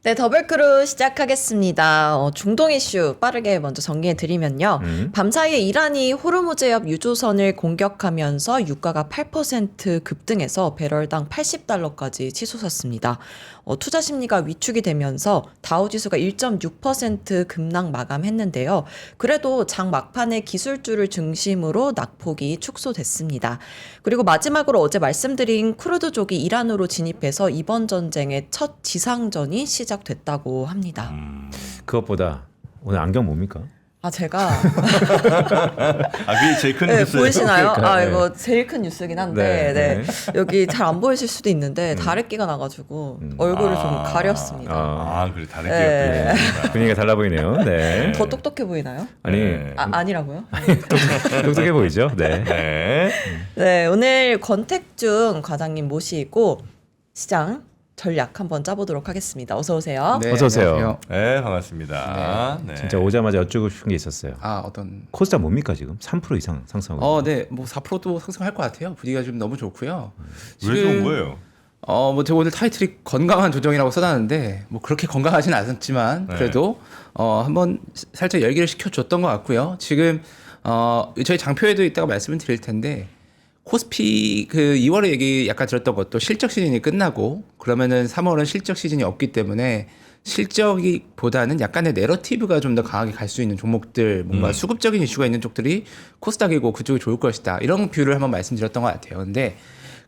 네, 더블크루 시작하겠습니다. 중동 이슈 빠르게 먼저 정리해 드리면요. 밤사이에 이란이 호르무즈해협 유조선을 공격하면서 유가가 8% 급등해서 배럴당 $80까지 치솟았습니다. 투자 심리가 위축이 되면서 다우지수가 1.6% 급락 마감했는데요. 그래도 장 막판에 기술주를 중심으로 낙폭이 축소됐습니다. 그리고 마지막으로 어제 말씀드린 쿠르드족이 이란으로 진입해서 이번 전쟁의 첫 지상전이 시작됐다고 합니다. 그것보다 오늘 안경 뭡니까? 제가 그게 제일 큰 네, 뉴스. 보이시나요? 그러니까, 네. 이거 제일 큰 뉴스긴 한데 네. 여기 잘 안 보이실 수도 있는데 다래끼가 나가지고 얼굴을 좀 가렸습니다. 그래 다른 네. 기업들. 분위기가 달라 보이네요. 네. 더 똑똑해 보이나요? 아니 네. 아니라고요? 똑똑해 보이죠? 네. 네. 네, 오늘 권택중 과장님 모시고 시장 전략 한번 짜보도록 하겠습니다. 어서 오세요. 네, 어서 오세요. 안녕하세요. 네, 반갑습니다. 네. 진짜 오자마자 여쭈고 싶은 게 있었어요. 어떤 코스닥 뭡니까 지금? 3% 이상 상승하고. 네, 뭐 4%도 상승할 것 같아요. 분위기가 좀 너무 좋고요. 왜 좋은 거예요? 제가 오늘 타이틀이 건강한 조정이라고 써놨는데 뭐 그렇게 건강하진 않았지만 네. 그래도 한번 살짝 열기를 식혀줬던 것 같고요. 지금 저희 장표에도 이따가 말씀을 드릴 텐데. 코스피 2월에 얘기 약간 들었던 것도 실적 시즌이 끝나고 그러면은 3월은 실적 시즌이 없기 때문에 실적보다는 약간의 내러티브가 좀 더 강하게 갈 수 있는 종목들 뭔가 수급적인 이슈가 있는 쪽들이 코스닥이고 그쪽이 좋을 것이다 이런 뷰를 한번 말씀드렸던 것 같아요. 근데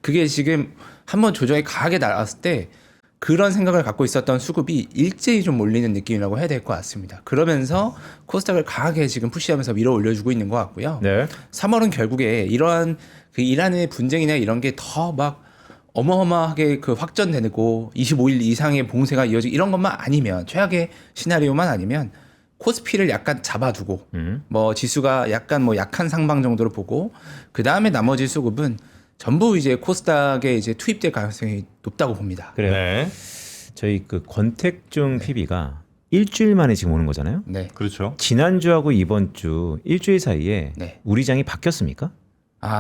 그게 지금 한번 조정이 강하게 나왔을 때 그런 생각을 갖고 있었던 수급이 일제히 좀 몰리는 느낌이라고 해야 될 것 같습니다. 그러면서 코스닥을 강하게 지금 푸시하면서 밀어 올려주고 있는 것 같고요. 네. 3월은 결국에 이러한 그 이란의 분쟁이나 이런 게 더 막 어마어마하게 그 확전되고 25일 이상의 봉쇄가 이어지고 이런 것만 아니면 최악의 시나리오만 아니면 코스피를 약간 잡아두고 뭐 지수가 약간 뭐 약한 상방 정도로 보고 그 다음에 나머지 수급은 전부 이제 코스닥에 이제 투입될 가능성이 높다고 봅니다. 그래요. 네. 저희 그 권택중 PB가 일주일 만에 지금 오는 거잖아요. 네. 그렇죠. 지난주하고 이번 주 일주일 사이에 네. 우리 장이 바뀌었습니까?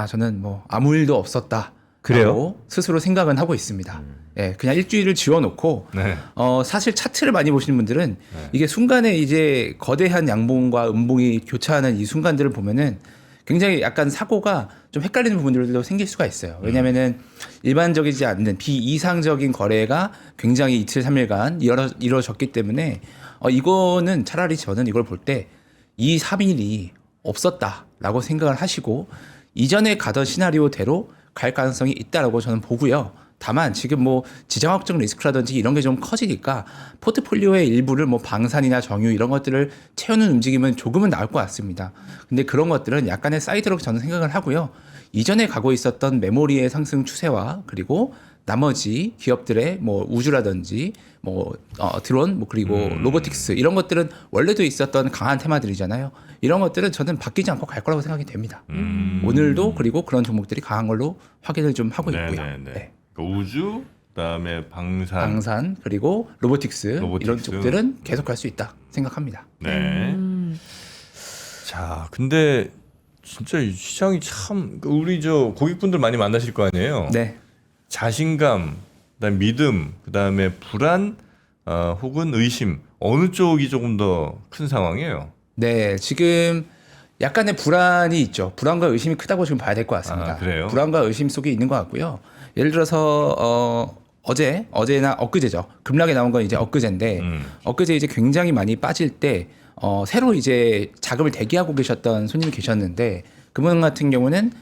저는 뭐 아무 일도 없었다. 그래요? 스스로 생각은 하고 있습니다. 예, 그냥 일주일을 지워놓고 네. 사실 차트를 많이 보시는 분들은 이게 순간에 이제 거대한 양봉과 음봉이 교차하는 이 순간들을 보면은 굉장히 약간 사고가 좀 헷갈리는 부분들도 생길 수가 있어요. 왜냐면은 일반적이지 않는 비이상적인 거래가 굉장히 이틀 3일간 이루어졌기 때문에 이거는 차라리 저는 이걸 볼 때 2, 3일이 없었다라고 생각을 하시고 이전에 가던 시나리오대로 갈 가능성이 있다라고 저는 보고요. 다만 지금 뭐 지정학적 리스크라든지 이런 게 좀 커지니까 포트폴리오의 일부를 뭐 방산이나 정유 이런 것들을 채우는 움직임은 조금은 나올 것 같습니다. 근데 그런 것들은 약간의 사이드로 저는 생각을 하고요. 이전에 가고 있었던 메모리의 상승 추세와 그리고 나머지 기업들의 뭐 우주라든지 뭐 드론 뭐 그리고 로보틱스 이런 것들은 원래도 있었던 강한 테마들이잖아요. 이런 것들은 저는 바뀌지 않고 갈 거라고 생각이 됩니다. 오늘도 그리고 그런 종목들이 강한 걸로 확인을 좀 하고 있고요. 네. 그러니까 우주, 그다음에 방산. 그리고 로보틱스 이런 쪽들은 계속 갈 수 있다 생각합니다. 네. 자, 근데 진짜 이 시장이 참 우리 저 고객분들 많이 만나실 거 아니에요. 네. 자신감, 그다음 믿음, 그다음에 불안, 혹은 의심 어느 쪽이 조금 더 큰 상황이에요? 네, 지금 약간의 불안이 있죠. 불안과 의심이 크다고 지금 봐야 될 것 같습니다. 그래요? 불안과 의심 속에 있는 것 같고요. 예를 들어서 어제나 엊그제죠. 급락에 나온 건 이제 엊그제인데 엊그제 이제 굉장히 많이 빠질 때 새로 이제 자금을 대기하고 계셨던 손님이 계셨는데 그분 같은 경우는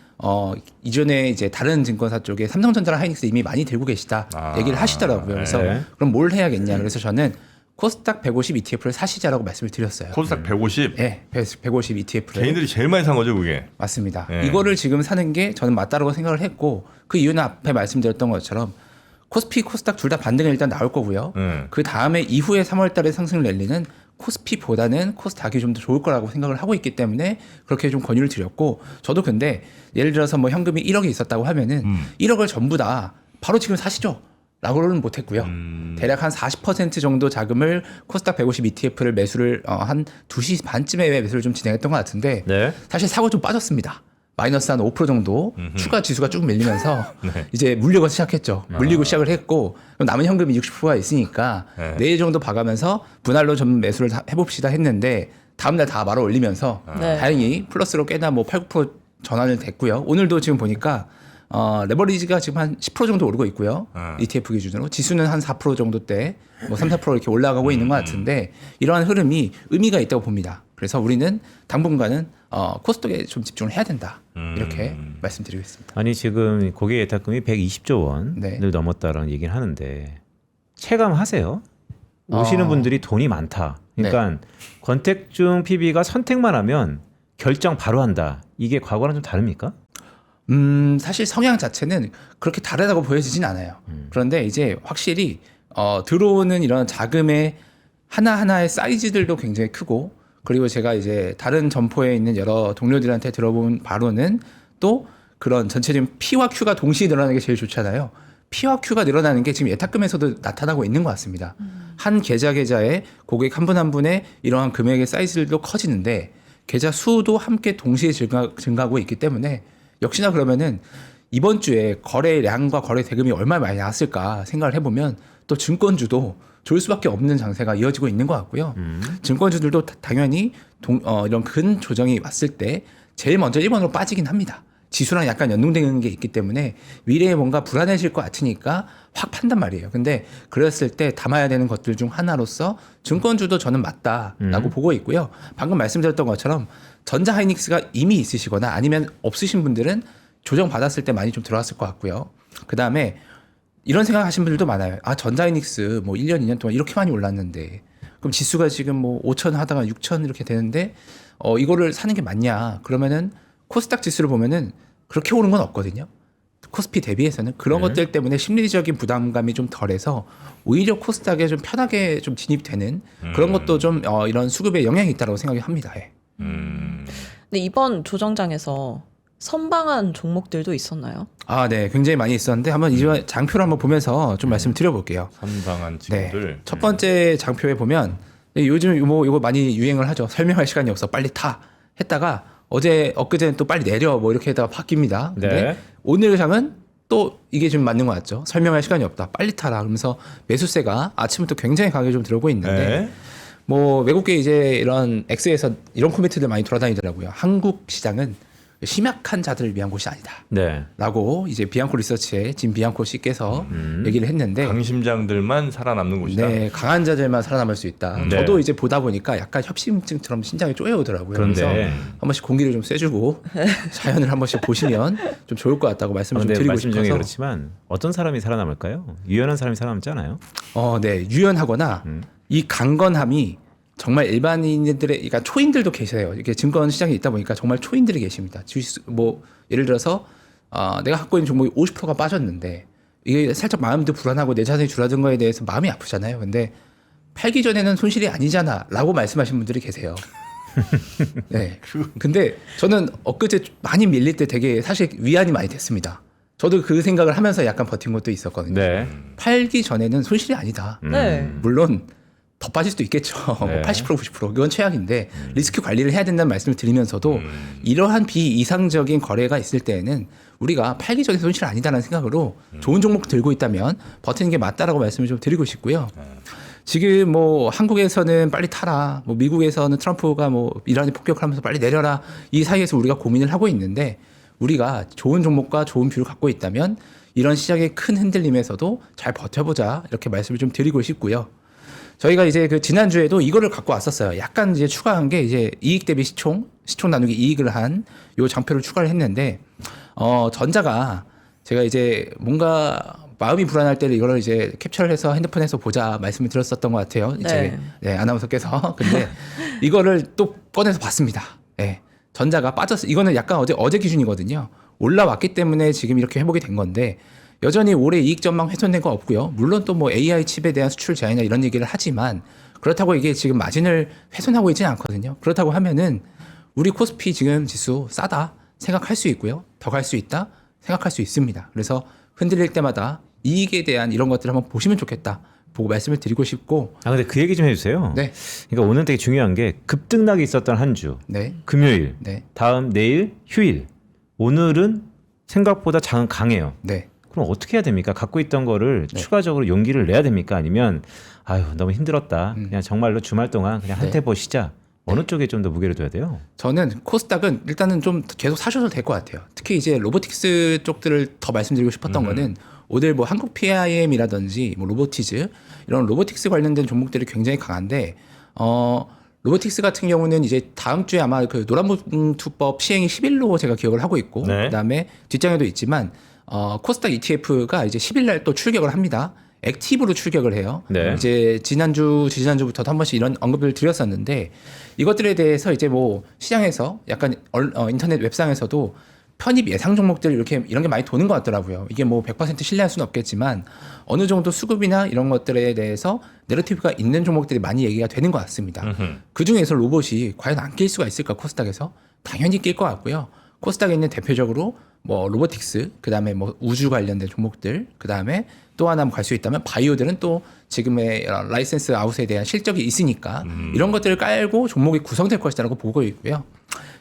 이전에 이제 다른 증권사 쪽에 삼성전자랑 하이닉스 이미 많이 들고 계시다 얘기를 하시더라고요. 그래서 네. 그럼 뭘 해야겠냐. 그래서 저는 코스닥 150 ETF를 사시자라고 말씀을 드렸어요. 코스닥 150. 네, 150 ETF를. 개인들이 제일 많이 산 거죠, 그게. 맞습니다. 네. 이거를 지금 사는 게 저는 맞다라고 생각을 했고 그 이유는 앞에 말씀드렸던 것처럼 코스피, 코스닥 둘 다 반등은 일단 나올 거고요. 그 다음에 이후에 3월 달에 상승 랠리는 코스피보다는 코스닥이 좀 더 좋을 거라고 생각을 하고 있기 때문에 그렇게 좀 권유를 드렸고 저도 근데 예를 들어서 뭐 현금이 1억이 있었다고 하면은 1억을 전부 다 바로 지금 사시죠. 라고는 못했고요. 대략 한 40% 정도 자금을 코스닥 150 ETF를 매수를 한 2시 반쯤에 매수를 좀 진행했던 것 같은데 네. 사실 사고 좀 빠졌습니다. 마이너스 한 5% 정도 추가 지수가 쭉 밀리면서 이제 물리고 시작했죠. 물리고 시작을 했고 그럼 남은 현금이 60%가 있으니까 네. 내일 정도 봐가면서 분할로 좀 매수를 해봅시다 했는데 다음날 다 말아 올리면서 네. 다행히 플러스로 꽤나 뭐 8, 9% 전환을 됐고요. 오늘도 지금 보니까 레버리지가 지금 한 10% 정도 오르고 있고요. ETF 기준으로 지수는 한 4% 정도대 뭐 3, 4% 이렇게 올라가고 있는 것 같은데 이러한 흐름이 의미가 있다고 봅니다. 그래서 우리는 당분간은 코스닥에 좀 집중을 해야 된다. 이렇게 말씀드리겠습니다. 아니 지금 고객 예탁금이 120조 원을 네. 넘었다라는 얘기를 하는데 체감하세요? 오시는 분들이 돈이 많다. 그러니까 권택중 PB가 선택만 하면 결정 바로 한다. 이게 과거랑 좀 다릅니까? 사실 성향 자체는 그렇게 다르다고 보여지진 않아요. 그런데 이제 확실히 들어오는 이런 자금의 하나하나의 사이즈들도 굉장히 크고 그리고 제가 이제 다른 점포에 있는 여러 동료들한테 들어본 바로는 또 그런 전체적인 P와 Q가 동시에 늘어나는 게 제일 좋잖아요. P와 Q가 늘어나는 게 지금 예탁금에서도 나타나고 있는 것 같습니다. 한 계좌에 고객 한 분 한 분의 이러한 금액의 사이즈들도 커지는데 계좌 수도 함께 동시에 증가하고 있기 때문에 역시나 그러면은 이번 주에 거래량과 거래 대금이 얼마나 많이 나왔을까 생각을 해보면 또 증권주도 좋을 수밖에 없는 장세가 이어지고 있는 것 같고요. 증권주들도 당연히 이런 큰 조정이 왔을 때 제일 먼저 1번으로 빠지긴 합니다. 지수랑 약간 연동되는 게 있기 때문에 미래에 뭔가 불안해질 것 같으니까 확 판단 말이에요. 근데 그랬을 때 담아야 되는 것들 중 하나로서 증권주도 저는 맞다라고 보고 있고요. 방금 말씀드렸던 것처럼 전자하이닉스가 이미 있으시거나 아니면 없으신 분들은 조정 받았을 때 많이 좀 들어왔을 것 같고요. 그 다음에 이런 생각 하신 분들도 많아요. 전자하이닉스 뭐 1년, 2년 동안 이렇게 많이 올랐는데 그럼 지수가 지금 뭐 5천 하다가 6천 이렇게 되는데 이거를 사는 게 맞냐? 그러면은 코스닥 지수를 보면은 그렇게 오른 건 없거든요. 코스피 대비해서는 그런 것들 때문에 심리적인 부담감이 좀 덜해서 오히려 코스닥에 좀 편하게 좀 진입되는 그런 것도 좀 이런 수급에 영향이 있다고 생각을 합니다. 예. 근데 이번 조정장에서 선방한 종목들도 있었나요? 네, 굉장히 많이 있었는데 한번 이제 장표를 한번 보면서 좀 말씀드려볼게요. 선방한 친구들. 첫 번째 장표에 보면 요즘 이거 많이 유행을 하죠. 설명할 시간이 없어 빨리 타 했다가 엊그제는 또 빨리 내려 뭐 이렇게 해다가 바뀝니다. 근데 네. 오늘 장은 또 이게 좀 맞는 것 같죠. 설명할 시간이 없다. 빨리 타라. 그러면서 매수세가 아침부터 굉장히 강하게 좀 들어오고 있는데 네. 뭐 외국계 이제 이런 X에서 이런 코멘트들 많이 돌아다니더라고요. 한국 시장은 심약한 자들을 위한 곳이 아니다. 네. 라고 이제 비앙코 리서치의 진 비앙코 씨께서 얘기를 했는데 강심장들만 살아남는 곳이다. 네, 강한 자들만 살아남을 수 있다. 네. 저도 이제 보다 보니까 약간 협심증처럼 심장이 쪼여오더라고요. 그런데 그래서 한 번씩 공기를 좀 쐬주고 자연을 한 번씩 보시면 좀 좋을 것 같다고 말씀을 좀 그런데 드리고 말씀 중에 싶어서. 그렇지만 어떤 사람이 살아남을까요? 유연한 사람이 살아남지 않아요? 네, 유연하거나 이 강건함이 정말 일반인들의, 그러니까 초인들도 계세요. 이게 증권 시장에 있다 보니까 정말 초인들이 계십니다. 뭐 예를 들어서 내가 갖고 있는 종목이 50%가 빠졌는데 이게 살짝 마음도 불안하고 내 자산이 줄어든 거에 대해서 마음이 아프잖아요. 근데 팔기 전에는 손실이 아니잖아라고 말씀하신 분들이 계세요. 네. 근데 저는 엊그제 많이 밀릴 때 되게 사실 위안이 많이 됐습니다. 저도 그 생각을 하면서 약간 버틴 것도 있었거든요. 네. 팔기 전에는 손실이 아니다. 네. 물론 더 빠질 수도 있겠죠. 네. 뭐 80%, 90% 그건 최악인데 리스크 관리를 해야 된다는 말씀을 드리면서도 이러한 비이상적인 거래가 있을 때에는 우리가 팔기 전에 손실이 아니다라는 생각으로 좋은 종목 들고 있다면 버티는 게 맞다라고 말씀을 좀 드리고 싶고요. 지금 뭐 한국에서는 빨리 타라, 뭐 미국에서는 트럼프가 뭐 이란이 폭격을 하면서 빨리 내려라 이 사이에서 우리가 고민을 하고 있는데 우리가 좋은 종목과 좋은 뷰를 갖고 있다면 이런 시장의 큰 흔들림에서도 잘 버텨보자 이렇게 말씀을 좀 드리고 싶고요. 저희가 이제 그 지난주에도 이거를 갖고 왔었어요. 약간 이제 추가한 게 이제 이익 대비 시총 나누기 이익을 한 요 장표를 추가를 했는데, 전자가 제가 이제 뭔가 마음이 불안할 때는 이거를 이제 캡처를 해서 핸드폰에서 보자 말씀을 드렸었던 것 같아요. 이제 아나운서께서. 근데 이거를 또 꺼내서 봤습니다. 네. 전자가 빠졌어. 이거는 약간 어제 기준이거든요. 올라왔기 때문에 지금 이렇게 회복이 된 건데, 여전히 올해 이익 전망 훼손된 거 없고요. 물론 또 뭐 AI 칩에 대한 수출 제한이나 이런 얘기를 하지만 그렇다고 이게 지금 마진을 훼손하고 있지는 않거든요. 그렇다고 하면은 우리 코스피 지금 지수 싸다 생각할 수 있고요. 더 갈 수 있다 생각할 수 있습니다. 그래서 흔들릴 때마다 이익에 대한 이런 것들을 한번 보시면 좋겠다 보고 말씀을 드리고 싶고. 근데 그 얘기 좀 해주세요. 네. 그러니까 오늘 되게 중요한 게 급등락이 있었던 한 주, 네. 금요일, 네. 다음 내일 휴일 오늘은 생각보다 장은 강해요. 네. 그럼 어떻게 해야 됩니까? 갖고 있던 거를 네. 추가적으로 용기를 내야 됩니까? 아니면 아유 너무 힘들었다. 그냥 정말로 주말 동안 그냥 한테 보시자. 어느 쪽에 좀 더 무게를 둬야 돼요? 저는 코스닥은 일단은 좀 계속 사셔도 될 것 같아요. 특히 이제 로보틱스 쪽들을 더 말씀드리고 싶었던 거는 오늘 뭐 한국 PIM이라든지 뭐 로보티즈 이런 로보틱스 관련된 종목들이 굉장히 강한데 로보틱스 같은 경우는 이제 다음 주에 아마 그 노란봉투법 시행이 10일로 제가 기억을 하고 있고 네. 그다음에 뒷장에도 있지만 코스닥 ETF가 이제 10일 날 또 출격을 합니다. 액티브로 출격을 해요. 네. 이제 지난주부터도 한 번씩 이런 언급을 드렸었는데 이것들에 대해서 이제 뭐 시장에서 약간 인터넷 웹상에서도 편입 예상 종목들 이런 게 많이 도는 것 같더라고요. 이게 뭐 100% 신뢰할 수는 없겠지만 어느 정도 수급이나 이런 것들에 대해서 내러티브가 있는 종목들이 많이 얘기가 되는 것 같습니다. 그 중에서 로봇이 과연 안 낄 수가 있을까 코스닥에서? 당연히 낄 것 같고요. 코스닥에 있는 대표적으로 뭐 로보틱스, 그다음에 뭐 우주 관련된 종목들, 그다음에 또 하나 갈 수 있다면 바이오들은 또 지금의 라이센스 아웃에 대한 실적이 있으니까 이런 것들을 깔고 종목이 구성될 것이라고 보고 있고요.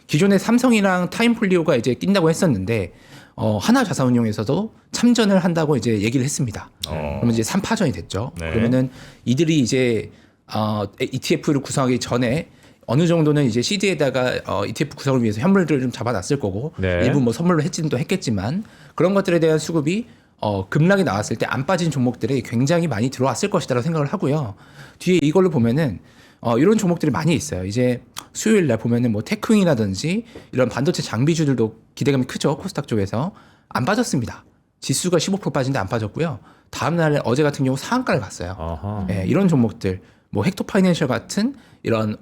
기존에 삼성이랑 타임폴리오가 이제 낀다고 했었는데 하나자산운용에서도 참전을 한다고 이제 얘기를 했습니다. 그러면 이제 3파전이 됐죠. 네. 그러면은 이들이 이제 ETF를 구성하기 전에 어느 정도는 이제 시드에다가 ETF 구성을 위해서 현물들을 좀 잡아놨을 거고 네. 일부 뭐 선물로 해지도 했겠지만 그런 것들에 대한 수급이 급락이 나왔을 때 안 빠진 종목들이 굉장히 많이 들어왔을 것이다라고 생각을 하고요. 뒤에 이걸로 보면은 이런 종목들이 많이 있어요. 이제 수요일 날 보면은 뭐 테크윙이라든지 이런 반도체 장비주들도 기대감이 크죠. 코스닥 쪽에서 안 빠졌습니다. 지수가 15% 빠진데 안 빠졌고요. 다음 날 어제 같은 경우 상한가를 갔어요. 어허. 예, 이런 종목들 뭐 헥토 파이낸셜 같은 이런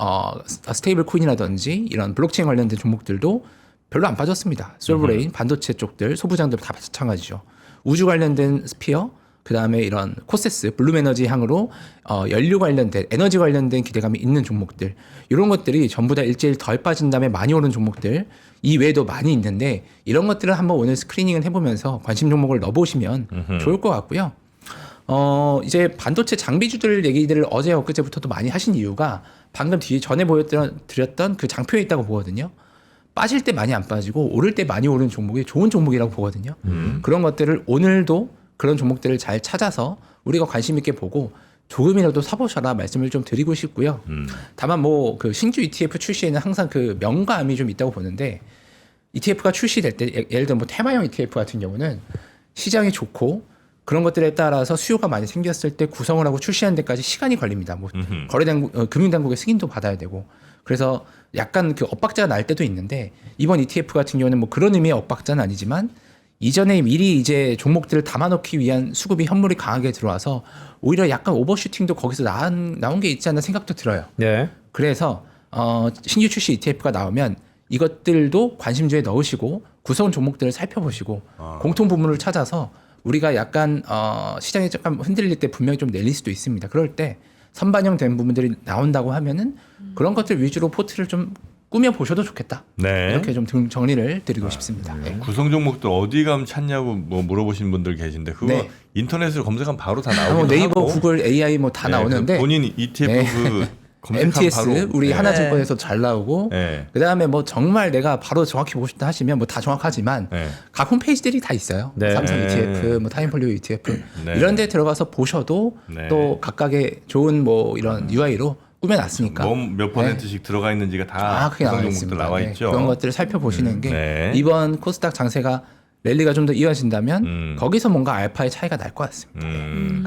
스테이블 코인이라든지 이런 블록체인 관련된 종목들도 별로 안 빠졌습니다. 솔브레인, 반도체 쪽들, 소부장들 다 마찬가지죠. 우주 관련된 스피어, 그다음에 이런 코세스, 블룸에너지 향으로 연료 관련된 에너지 관련된 기대감이 있는 종목들 이런 것들이 전부 다 일제일 덜 빠진 다음에 많이 오른 종목들 이 외에도 많이 있는데 이런 것들을 한번 오늘 스크리닝을 해보면서 관심 종목을 넣어보시면 좋을 것 같고요. 이제 반도체 장비주들 얘기들을 어제 엊그제부터도 많이 하신 이유가 방금 뒤에 전에 보여드렸던 그 장표에 있다고 보거든요. 빠질 때 많이 안 빠지고 오를 때 많이 오른 종목이 좋은 종목이라고 보거든요. 그런 것들을 오늘도 그런 종목들을 잘 찾아서 우리가 관심 있게 보고 조금이라도 사보셔라 말씀을 좀 드리고 싶고요. 다만 뭐 그 신규 ETF 출시에는 항상 그 명감이 좀 있다고 보는데 ETF가 출시될 때 예를 들면 뭐 테마형 ETF 같은 경우는 시장이 좋고 그런 것들에 따라서 수요가 많이 생겼을 때 구성을 하고 출시하는 데까지 시간이 걸립니다. 뭐 금융당국의 승인도 받아야 되고 그래서 약간 그 엇박자가 날 때도 있는데 이번 ETF 같은 경우는 뭐 그런 의미의 엇박자는 아니지만 이전에 미리 이제 종목들을 담아놓기 위한 수급이 현물이 강하게 들어와서 오히려 약간 오버슈팅도 거기서 나온 게 있지 않나 생각도 들어요. 네. 그래서 신규 출시 ETF가 나오면 이것들도 관심주에 넣으시고 구성 종목들을 살펴보시고 공통 부분을 찾아서 우리가 약간 시장이 조금 흔들릴 때 분명히 좀 내릴 수도 있습니다. 그럴 때 선반영된 부분들이 나온다고 하면은 그런 것들 위주로 포트를 좀 꾸며 보셔도 좋겠다. 네. 이렇게 좀 정리를 드리고 싶습니다. 네. 구성 종목들 어디 가면 찾냐고 뭐 물어보시는 분들 계신데 그거 네. 인터넷으로 검색하면 바로 다 뭐 나오기도 네이버, 하고. 구글, AI 뭐 다 네, 나오는데 본인 ETF 네. 그 검색하면 MTS 바로 우리 네. 하나증권에서 잘 나오고 네. 그다음에 뭐 정말 내가 바로 정확히 보고 싶다 하시면 뭐 다 정확하지만 네. 각 홈페이지들이 다 있어요. 네. 삼성 네. ETF, 뭐 타임폴리오 ETF 네. 이런 데 들어가서 보셔도 네. 또 각각의 좋은 뭐 이런 UI로 꾸며놨으니까 뭐 몇 %씩 들어가 있는지가 다 정확하게 구성 나와 종목들 있습니다. 나와 네, 있죠. 그런 것들을 살펴보시는 게 네. 이번 코스닥 장세가 랠리가 좀 더 이어진다면 거기서 뭔가 알파의 차이가 날 것 같습니다.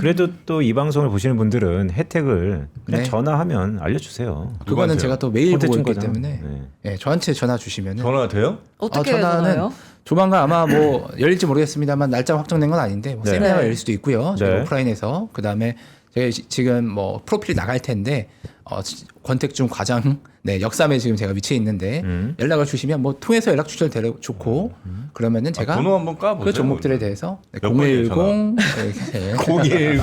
그래도 또 이 방송을 보시는 분들은 혜택을 그냥 네. 전화하면 알려주세요. 그거는 누구한테요? 제가 또 매일 보고 있기 선택증 때문에 거잖아. 네, 저한테 전화 주시면은 전화 돼요? 어떻게 전화는 전화요? 조만간 아마 뭐 열릴지 모르겠습니다만 날짜 확정된 건 아닌데 뭐 네. 세미나가 네. 열릴 수도 있고요. 저희 네. 오프라인에서 그다음에 제가 지금 뭐 프로필이 나갈 텐데 권택중 과장 네 역삼에 지금 제가 위치해 있는데 연락을 주시면 뭐 통해서 연락 주셔도 좋고 그러면은 제가 번호 한번 까보세요. 그 종목들에 대해서 몇 번이에요, 010 010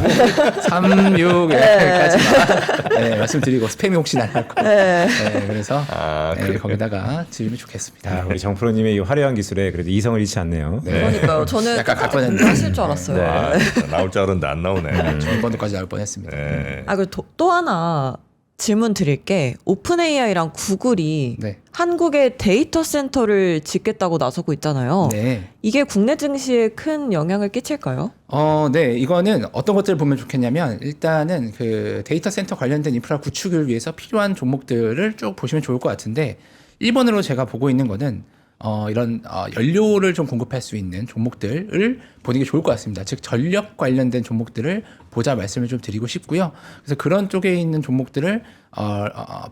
36까지만 네, 말씀드리고 스팸이 혹시 날까 네. 네, 그래서 네, 그래요? 거기다가 드리면 좋겠습니다. 아, 우리 정 프로님의 이 화려한 기술에 그래도 이성을 잃지 않네요. 그러니까요. 저는 약간 갖고 다니는 하실 줄 알았어요. 네. 나올 줄 알았는데 안 나오네. 중번도까지 나올 뻔했습니다. 네. 아, 그리고 또 하나 질문 드릴 게 오픈 AI랑 구글이 네. 한국에 데이터 센터를 짓겠다고 나서고 있잖아요. 네. 이게 국내 증시에 큰 영향을 끼칠까요? 네. 이거는 어떤 것들을 보면 좋겠냐면 일단은 그 데이터 센터 관련된 인프라 구축을 위해서 필요한 종목들을 쭉 보시면 좋을 것 같은데 1번으로 제가 보고 있는 거는 이런 연료를 좀 공급할 수 있는 종목들을 보는 게 좋을 것 같습니다. 즉 전력 관련된 종목들을 보자 말씀을 좀 드리고 싶고요. 그래서 그런 쪽에 있는 종목들을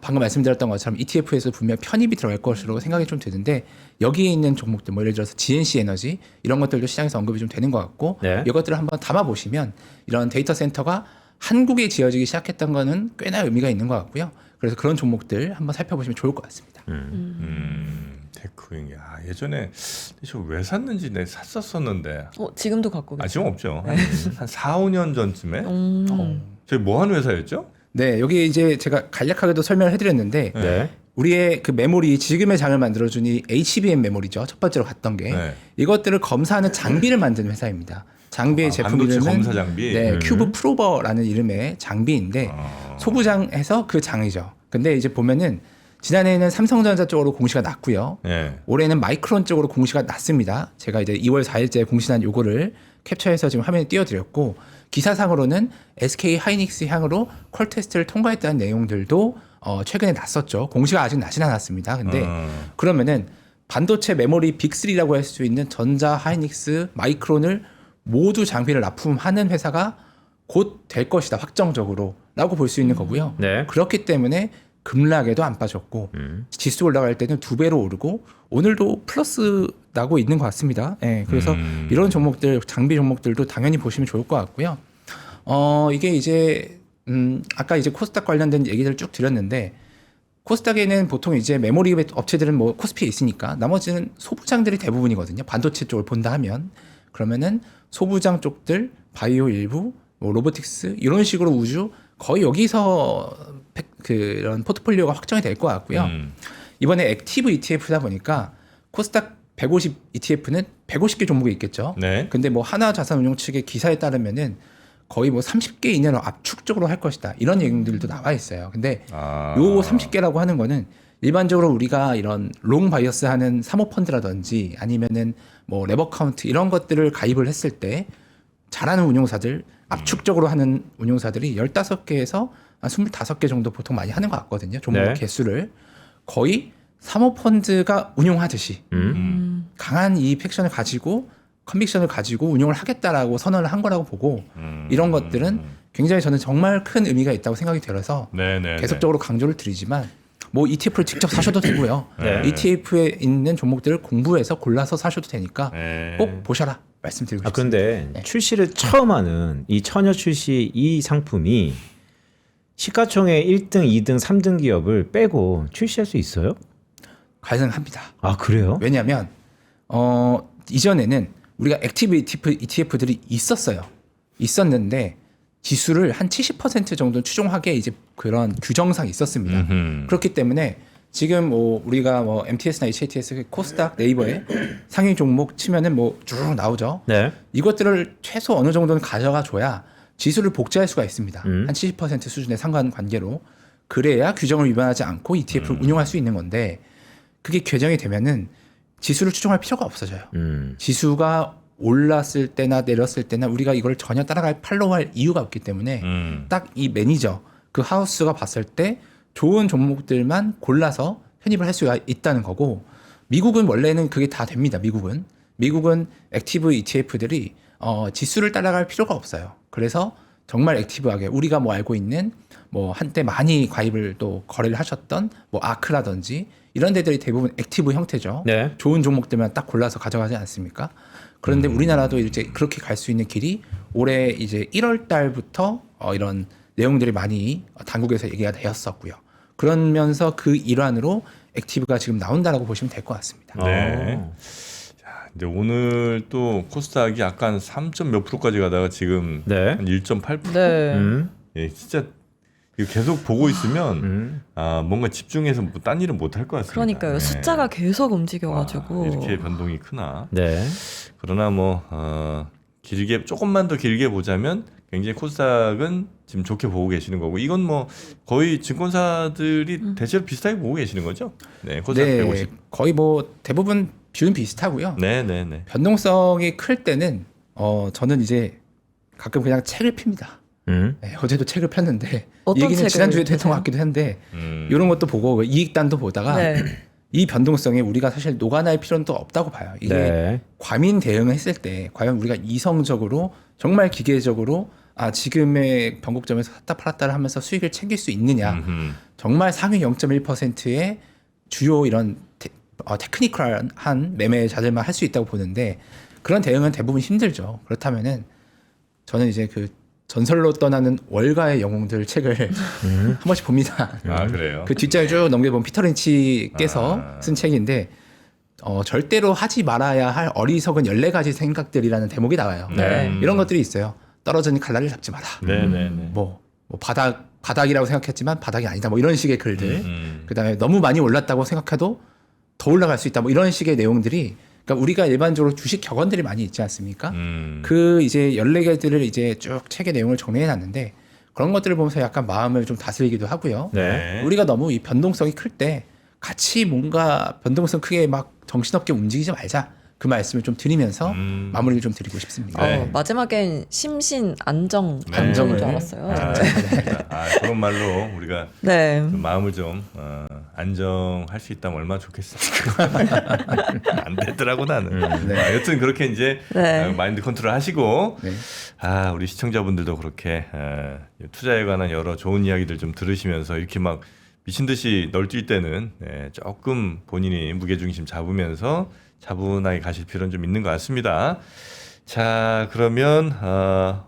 방금 말씀드렸던 것처럼 ETF에서 분명 편입이 들어갈 것으로 생각이 좀 드는데 여기에 있는 종목들 뭐 예를 들어서 GNC 에너지 이런 것들도 시장에서 언급이 좀 되는 것 같고 네. 이것들을 한번 담아 보시면 이런 데이터 센터가 한국에 지어지기 시작했던 거는 꽤나 의미가 있는 것 같고요. 그래서 그런 종목들 한번 살펴보시면 좋을 것 같습니다. 테크윙. 예전에 저 왜 샀는지 내가 샀었었는데. 지금도 갖고 계세요? 지금 없죠. 한 4, 5년 전쯤에. 음. 저희 뭐 하는 회사였죠? 네, 여기 이제 제가 간략하게도 설명을 해드렸는데 네. 우리의 그 메모리 지금의 장을 만들어준 이 HBM 메모리죠. 첫 번째로 갔던 게 네. 이것들을 검사하는 장비를 만드는 회사입니다. 장비의 제품 반도체 이름은 검사 장비. 네, 큐브 프로버라는 이름의 장비인데 소부장에서 그 장이죠. 근데 이제 보면은 지난해에는 삼성전자 쪽으로 공시가 났고요. 네. 올해는 마이크론 쪽으로 공시가 났습니다. 제가 이제 2월 4일째 공시난 요거를 캡처해서 지금 화면에 띄워드렸고 기사상으로는 SK 하이닉스 향으로 퀄 테스트를 통과했다는 내용들도 최근에 났었죠. 공시가 아직 나진 않았습니다. 근데 그러면은 반도체 메모리 빅3라고 할 수 있는 전자, 하이닉스, 마이크론을 모두 장비를 납품하는 회사가 곧 될 것이다. 확정적으로 라고 볼 수 있는 거고요. 네. 그렇기 때문에 급락에도 안 빠졌고 지수 올라갈 때는 2배로 오르고 오늘도 플러스 나고 있는 것 같습니다. 예, 그래서 이런 종목들 장비 종목들도 당연히 보시면 좋을 것 같고요. 이게 이제 아까 이제 코스닥 관련된 얘기를 쭉 드렸는데 코스닥에는 보통 이제 메모리 업체들은 뭐 코스피에 있으니까 나머지는 소부장들이 대부분이거든요. 반도체 쪽을 본다 하면 그러면은 소부장 쪽들 바이오 일부 뭐 로보틱스 이런 식으로 우주 거의 여기서 그런 포트폴리오가 확정이 될 것 같고요. 이번에 액티브 ETF다 보니까 코스닥 150 ETF는 150개 종목이 있겠죠. 네. 근데 뭐 하나자산운용 측의 기사에 따르면은 거의 뭐 30개 이내로 압축적으로 할 것이다. 이런 얘기들도 나와 있어요. 근데 요 30개라고 하는 거는 일반적으로 우리가 이런 롱 바이어스 하는 사모펀드라든지 아니면은 뭐 레버 카운트 이런 것들을 가입을 했을 때 잘하는 운용사들 압축적으로 하는 운용사들이 15개에서 한 25개 정도 보통 많이 하는 것 같거든요. 종목 네. 개수를 거의 사모펀드가 운용하듯이 강한 이 팩션을 가지고 컨빅션을 가지고 운용을 하겠다라고 선언을 한 거라고 보고 이런 것들은 굉장히 저는 정말 큰 의미가 있다고 생각이 들어서 네네. 계속적으로 강조를 드리지만 뭐 ETF를 직접 사셔도 되고요. 네. ETF에 있는 종목들을 공부해서 골라서 사셔도 되니까 네. 꼭 보셔라 말씀드리고 싶습니다. 그런데 출시를 처음 하는 이 처녀 출시 이 상품이 시가총액 1등, 2등, 3등 기업을 빼고 출시할 수 있어요? 가능합니다. 아 그래요? 왜냐하면 이전에는 우리가 액티브 ETF들이 있었는데 지수를 한 70% 정도 추종하게 이제 그런 규정상이 있었습니다. 그렇기 때문에 지금 뭐 우리가 뭐 MTS나 HATS, 코스닥, 네이버에 상위 종목 치면은 뭐 쭉 나오죠. 네. 이것들을 최소 어느 정도는 가져가 줘야 지수를 복제할 수가 있습니다. 한 70% 수준의 상관관계로 그래야 규정을 위반하지 않고 ETF를 운용할 수 있는 건데 그게 규정이 되면은 지수를 추종할 필요가 없어져요. 지수가 올랐을 때나 내렸을 때나 우리가 이걸 전혀 따라갈 팔로우할 이유가 없기 때문에 딱 이 매니저 그 하우스가 봤을 때 좋은 종목들만 골라서 편입을 할 수가 있다는 거고 미국은 원래는 그게 다 됩니다. 미국은 액티브 ETF들이 지수를 따라갈 필요가 없어요. 그래서 정말 액티브하게 우리가 뭐 알고 있는 뭐 한때 많이 가입을 또 거래를 하셨던 뭐 아크라든지 이런 데들이 대부분 액티브 형태죠. 네. 좋은 종목들만 딱 골라서 가져가지 않습니까? 그런데 우리나라도 이제 그렇게 갈 수 있는 길이 올해 이제 1월 달부터 이런 내용들이 많이 당국에서 얘기가 되었었고요. 그러면서 그 일환으로 액티브가 지금 나온다라고 보시면 될 것 같습니다. 네. 자, 이제 오늘 또 코스닥이 약간 3점 몇 프로까지 가다가 지금 네. 한 1.8%. 네. 예, 진짜 이거 계속 보고 있으면 뭔가 집중해서 뭐 딴 일은 못 할 것 같습니다. 그러니까요. 네. 숫자가 계속 움직여가지고. 이렇게 변동이 크나. 네. 그러나 뭐 조금만 더 길게 보자면 굉장히 코스닥은 지금 좋게 보고 계시는 거고 이건 뭐 거의 증권사들이 대체로 비슷하게 보고 계시는 거죠? 네, 코스닥 네, 150. 거의 뭐 대부분 뷰는 비슷하고요. 네, 네, 네. 변동성이 클 때는 저는 이제 가끔 그냥 책을 핍니다. 네, 어제도 책을 폈는데 어떤 이 얘기는 책을 지난주에도 했던 펴세요? 것 같기도 한데 이런 것도 보고 이익단도 보다가 네. 이 변동성에 우리가 사실 녹아날 필요는 또 없다고 봐요. 이게 네. 과민 대응을 했을 때 과연 우리가 이성적으로 정말 기계적으로 지금의 변곡점에서 샀다 팔았다를 하면서 수익을 챙길 수 있느냐. 정말 상위 0.1%의 주요 이런 테크니컬한 매매자들만 할 수 있다고 보는데 그런 대응은 대부분 힘들죠. 그렇다면은 저는 이제 그 전설로 떠나는 월가의 영웅들 책을 한 번씩 봅니다. 아, 그래요? 그 뒷장을 쭉 넘겨보면 피터 린치께서 쓴 책인데 절대로 하지 말아야 할 어리석은 14가지 생각들이라는 대목이 나와요. 네. 이런 것들이 있어요. 떨어진 칼날을 잡지 마라. 네, 네, 네. 뭐 바닥이라고 생각했지만 바닥이 아니다. 뭐 이런 식의 글들. 음. 그다음에 너무 많이 올랐다고 생각해도 더 올라갈 수 있다. 뭐 이런 식의 내용들이 그러니까 우리가 일반적으로 주식 격언들이 많이 있지 않습니까? 그 이제 14개들을 이제 쭉 책의 내용을 정리해 놨는데 그런 것들을 보면서 약간 마음을 좀 다스리기도 하고요. 네. 우리가 너무 이 변동성이 클 때 같이 뭔가 변동성 크게 막 정신없게 움직이지 말자. 그 말씀을 좀 드리면서 마무리를 좀 드리고 싶습니다. 네. 마지막엔 심신 안정인 안정을. 줄 알았어요. 아, 그런 말로 우리가 네. 좀 마음을 좀 안정할 수 있다면 얼마나 좋겠습니까? 안 되더라고 나는. 네. 여튼 그렇게 이제 네. 마인드 컨트롤 하시고 네. 우리 시청자분들도 그렇게 투자에 관한 여러 좋은 이야기들 좀 들으시면서 이렇게 막 미친 듯이 널뛸 때는 조금 본인이 무게중심 잡으면서 차분하게 가실 필요는 좀 있는 것 같습니다. 자, 그러면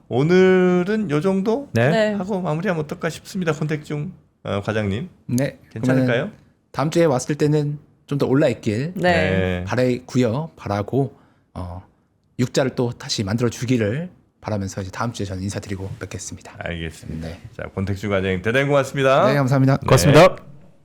오늘은 요 정도 네. 네. 하고 마무리하면 어떨까 싶습니다. 권택중 과장님. 네. 괜찮을까요? 그러면은 다음 주에 왔을 때는 좀 더 올라 있길 네. 바라고 6자를 또 다시 만들어 주기를 바라면서 이제 다음 주에 저는 인사드리고 뵙겠습니다. 알겠습니다. 네. 자, 권택중 과장님 대단히 고맙습니다. 네, 감사합니다. 고맙습니다.